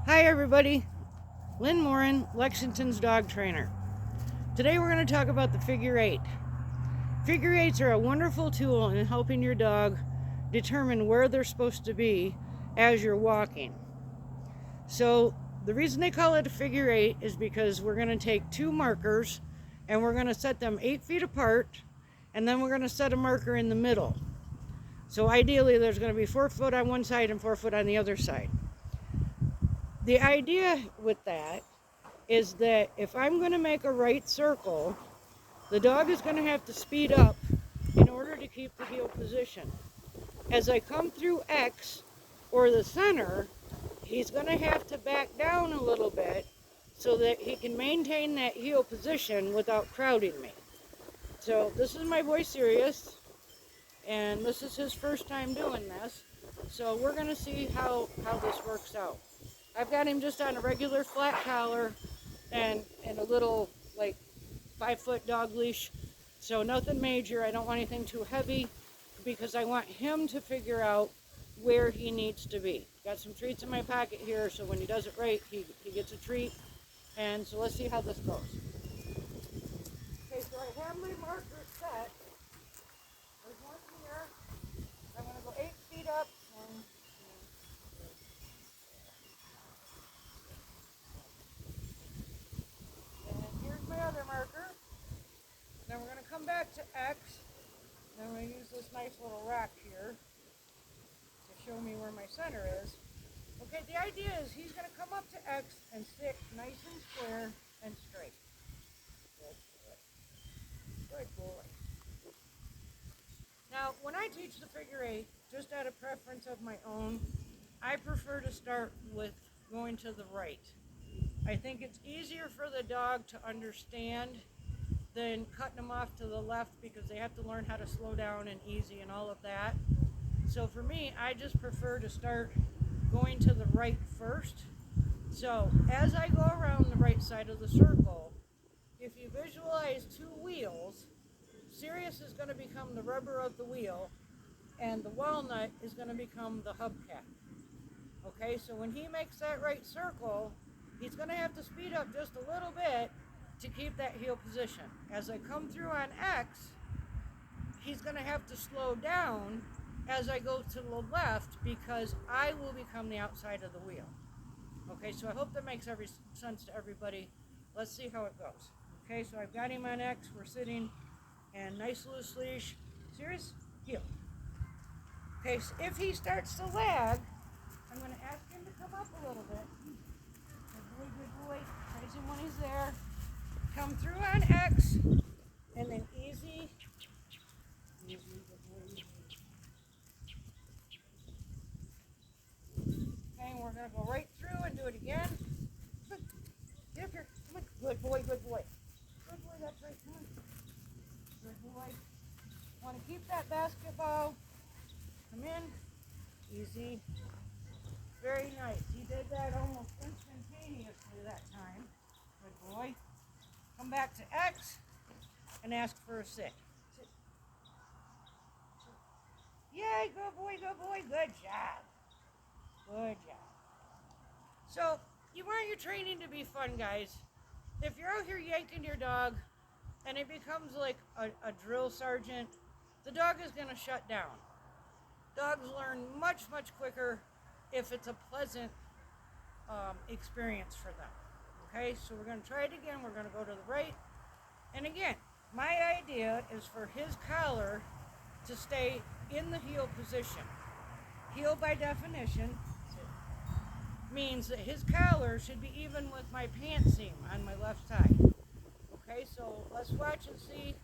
Hi everybody, Lynn Morin, Lexington's dog trainer. Today we're going to talk about the figure eight. Figure eights are a wonderful tool in helping your dog determine where they're supposed to be as you're walking. So the reason they call it a figure eight is because we're going to take two markers and we're going to set them 8 feet apart, and then we're going to set a marker in the middle. So ideally there's going to be 4 foot on one side and 4 foot on the other side. The idea with that is that if I'm going to make a right circle, the dog is going to have to speed up in order to keep the heel position. As I come through X or the center, he's going to have to back down a little bit so that he can maintain that heel position without crowding me. So this is my boy Sirius, and this is his first time doing this. So we're going to see how this works out. I've got him just on a regular flat collar and a little like 5 foot dog leash. So nothing major. I don't want anything too heavy because I want him to figure out where he needs to be. Got some treats in my pocket here, so when he does it right, he gets a treat. And so let's see how this goes. Okay, so I have my marker set. There's one here. I'm going to go 8 feet up. And here's my other marker. Then we're going to come back to X. Then I'm going to use this nice little rack here to show me where my center is. Okay, the idea is he's going to come up to X and sit nice and square and straight. Good boy. Good boy. Now, when I teach the figure eight, just out of preference of my own, I prefer to start with going to the right. I think it's easier for the dog to understand than cutting them off to the left because they have to learn how to slow down and easy and all of that. So for me, I just prefer to start going to the right first. So as I go around the right side of the circle, if you visualize two wheels, Sirius is going to become the rubber of the wheel and the walnut is going to become the hubcap. Okay, so when he makes that right circle, he's going to have to speed up just a little bit to keep that heel position. As I come through on X, he's going to have to slow down as I go to the left because I will become the outside of the wheel. Okay, so I hope that makes sense to everybody. Let's see how it goes. Okay, so I've got him on X. We're sitting and nice loose leash. Sirius, heel. Okay, so if he starts to lag, I'm going to ask him to come up a little bit. Good boy. Praise him when he's there. Come through on X, and then easy. Okay, and we're going to go right through and do it again. Get up here. Come on. Good boy, good boy. Good boy, that's right. Come on. Good boy. Want to keep that basketball. Come in. Easy. Very nice. He did that almost instantaneously that time. Good boy. Come back to X and ask for a sit. Sit. Yay, good boy, good boy. Good job. Good job. So, you want your training to be fun, guys. If you're out here yanking your dog and it becomes like a drill sergeant, the dog is going to shut down. Dogs learn much, much quicker if it's a pleasant experience for them. Okay, so we're going to try it again. We're going to go to the right. And again, my idea is for his collar to stay in the heel position. Heel, by definition, means that his collar should be even with my pant seam on my left thigh. Okay, so let's watch and see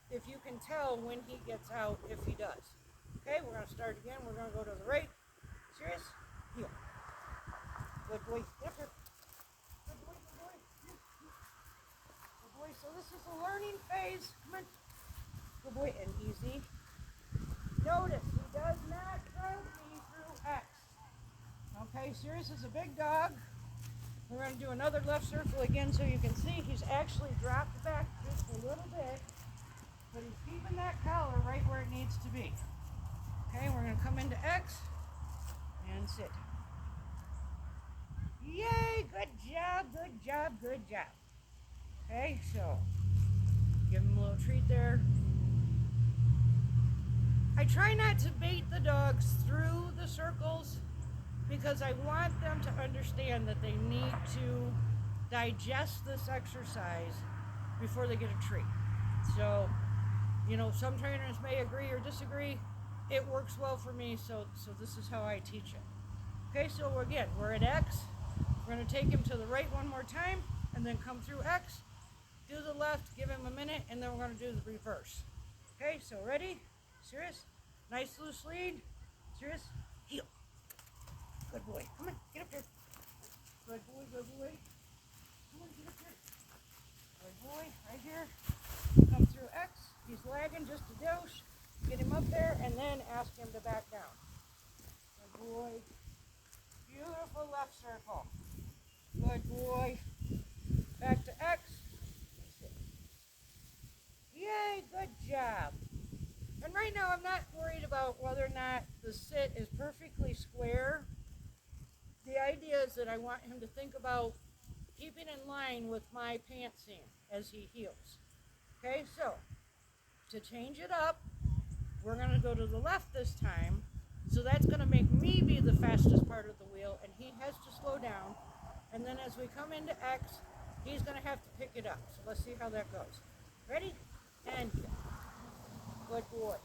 if you can tell when he gets out, if he does. Okay, we're going to start again. We're going to go to the right. Sirius, heel. Good boy. Different. Good boy, good boy. Good boy. So this is a learning phase. Come on. Good boy, and easy. Notice he does not crowd me through X. Okay, Sirius is a big dog. We're going to do another left circle again so you can see he's actually dropped back just a little bit, but he's keeping that collar right where it needs to be. Okay, we're going to come into X and sit. Yay, good job, good job, good job. Okay, so give him a little treat there. I try not to bait the dogs through the circles because I want them to understand that they need to digest this exercise before they get a treat. So, you know, some trainers may agree or disagree. It works well for me, so this is how I teach it. Okay, so again, we're at X. We're going to take him to the right one more time, and then come through X, do the left, give him a minute, and then we're going to do the reverse. Okay, so ready? Serious? Nice loose lead. Serious? Heel. Good boy. Come on, get up here. Good boy, good boy. Come on, get up here. Good boy, right here. Come through X. He's lagging just a dose. Get him up there, and then ask him to back down. Good boy. Beautiful left circle. Good boy. Back to X. Yay, good job. And right now I'm not worried about whether or not the sit is perfectly square. The idea is that I want him to think about keeping in line with my pant seam as he heels. Okay, so to change it up, we're going to go to the left this time. So that's going to make me be the fastest part of the wheel, and he has to slow down. And then as we come into X, he's going to have to pick it up. So let's see how that goes. Ready? And good boy.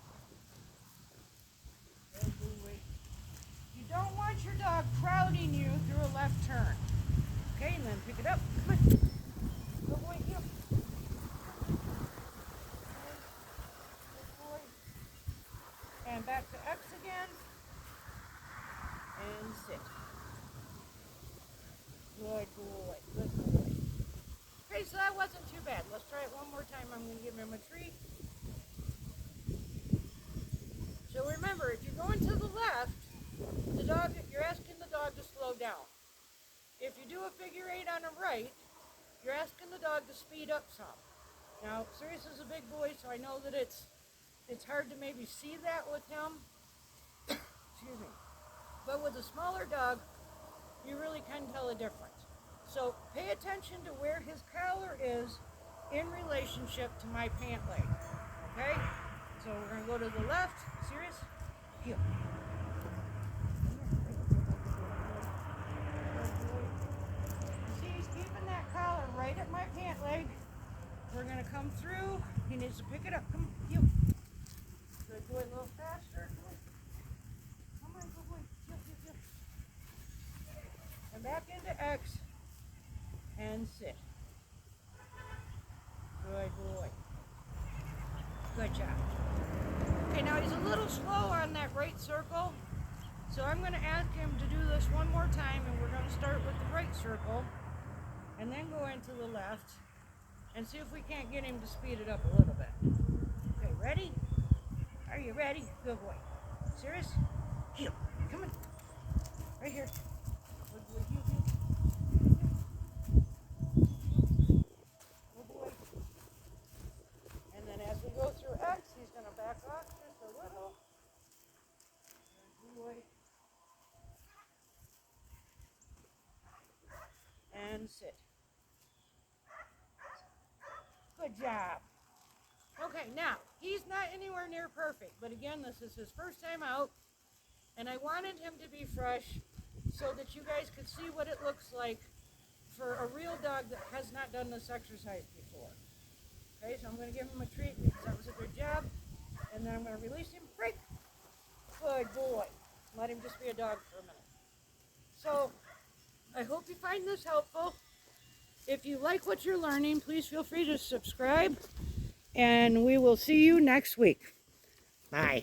Good boy. You don't want your dog crowding you through a left turn. Okay, and then pick it up. Come on. Good boy, heel. Good boy. And back to X again. And sit. Good boy. Good boy. Okay, so that wasn't too bad. Let's try it one more time. I'm going to give him a treat. So remember, if you're going to the left, you're asking the dog to slow down. If you do a figure eight on the right, you're asking the dog to speed up some. Now, Sirius is a big boy, so I know that it's hard to maybe see that with him. Excuse me. But with a smaller dog, you really can tell a difference. So pay attention to where his collar is in relationship to my pant leg. Okay? So we're going to go to the left. Serious? Heel. See, he's keeping that collar right at my pant leg. We're going to come through. He needs to pick it up. Come on, heel. Good boy, a little faster. Come on, good boy. Heel, heel, heel. And back into X. And sit. Good boy. Good job. Okay, now he's a little slow on that right circle, so I'm going to ask him to do this one more time, and we're going to start with the right circle, and then go into the left, and see if we can't get him to speed it up a little bit. Okay, ready? Are you ready? Good boy. Serious? Heel. Come on. Right here. Good boy. Heel, heel. Go through X, he's going to back off just a little. Good boy. And sit. Good job. Okay, now, he's not anywhere near perfect, but again, this is his first time out, and I wanted him to be fresh so that you guys could see what it looks like for a real dog that has not done this exercise before. Okay, so I'm going to give him a treat because that was a good job. And then I'm going to release him. Break. Good boy. Let him just be a dog for a minute. So, I hope you find this helpful. If you like what you're learning, please feel free to subscribe. And we will see you next week. Bye.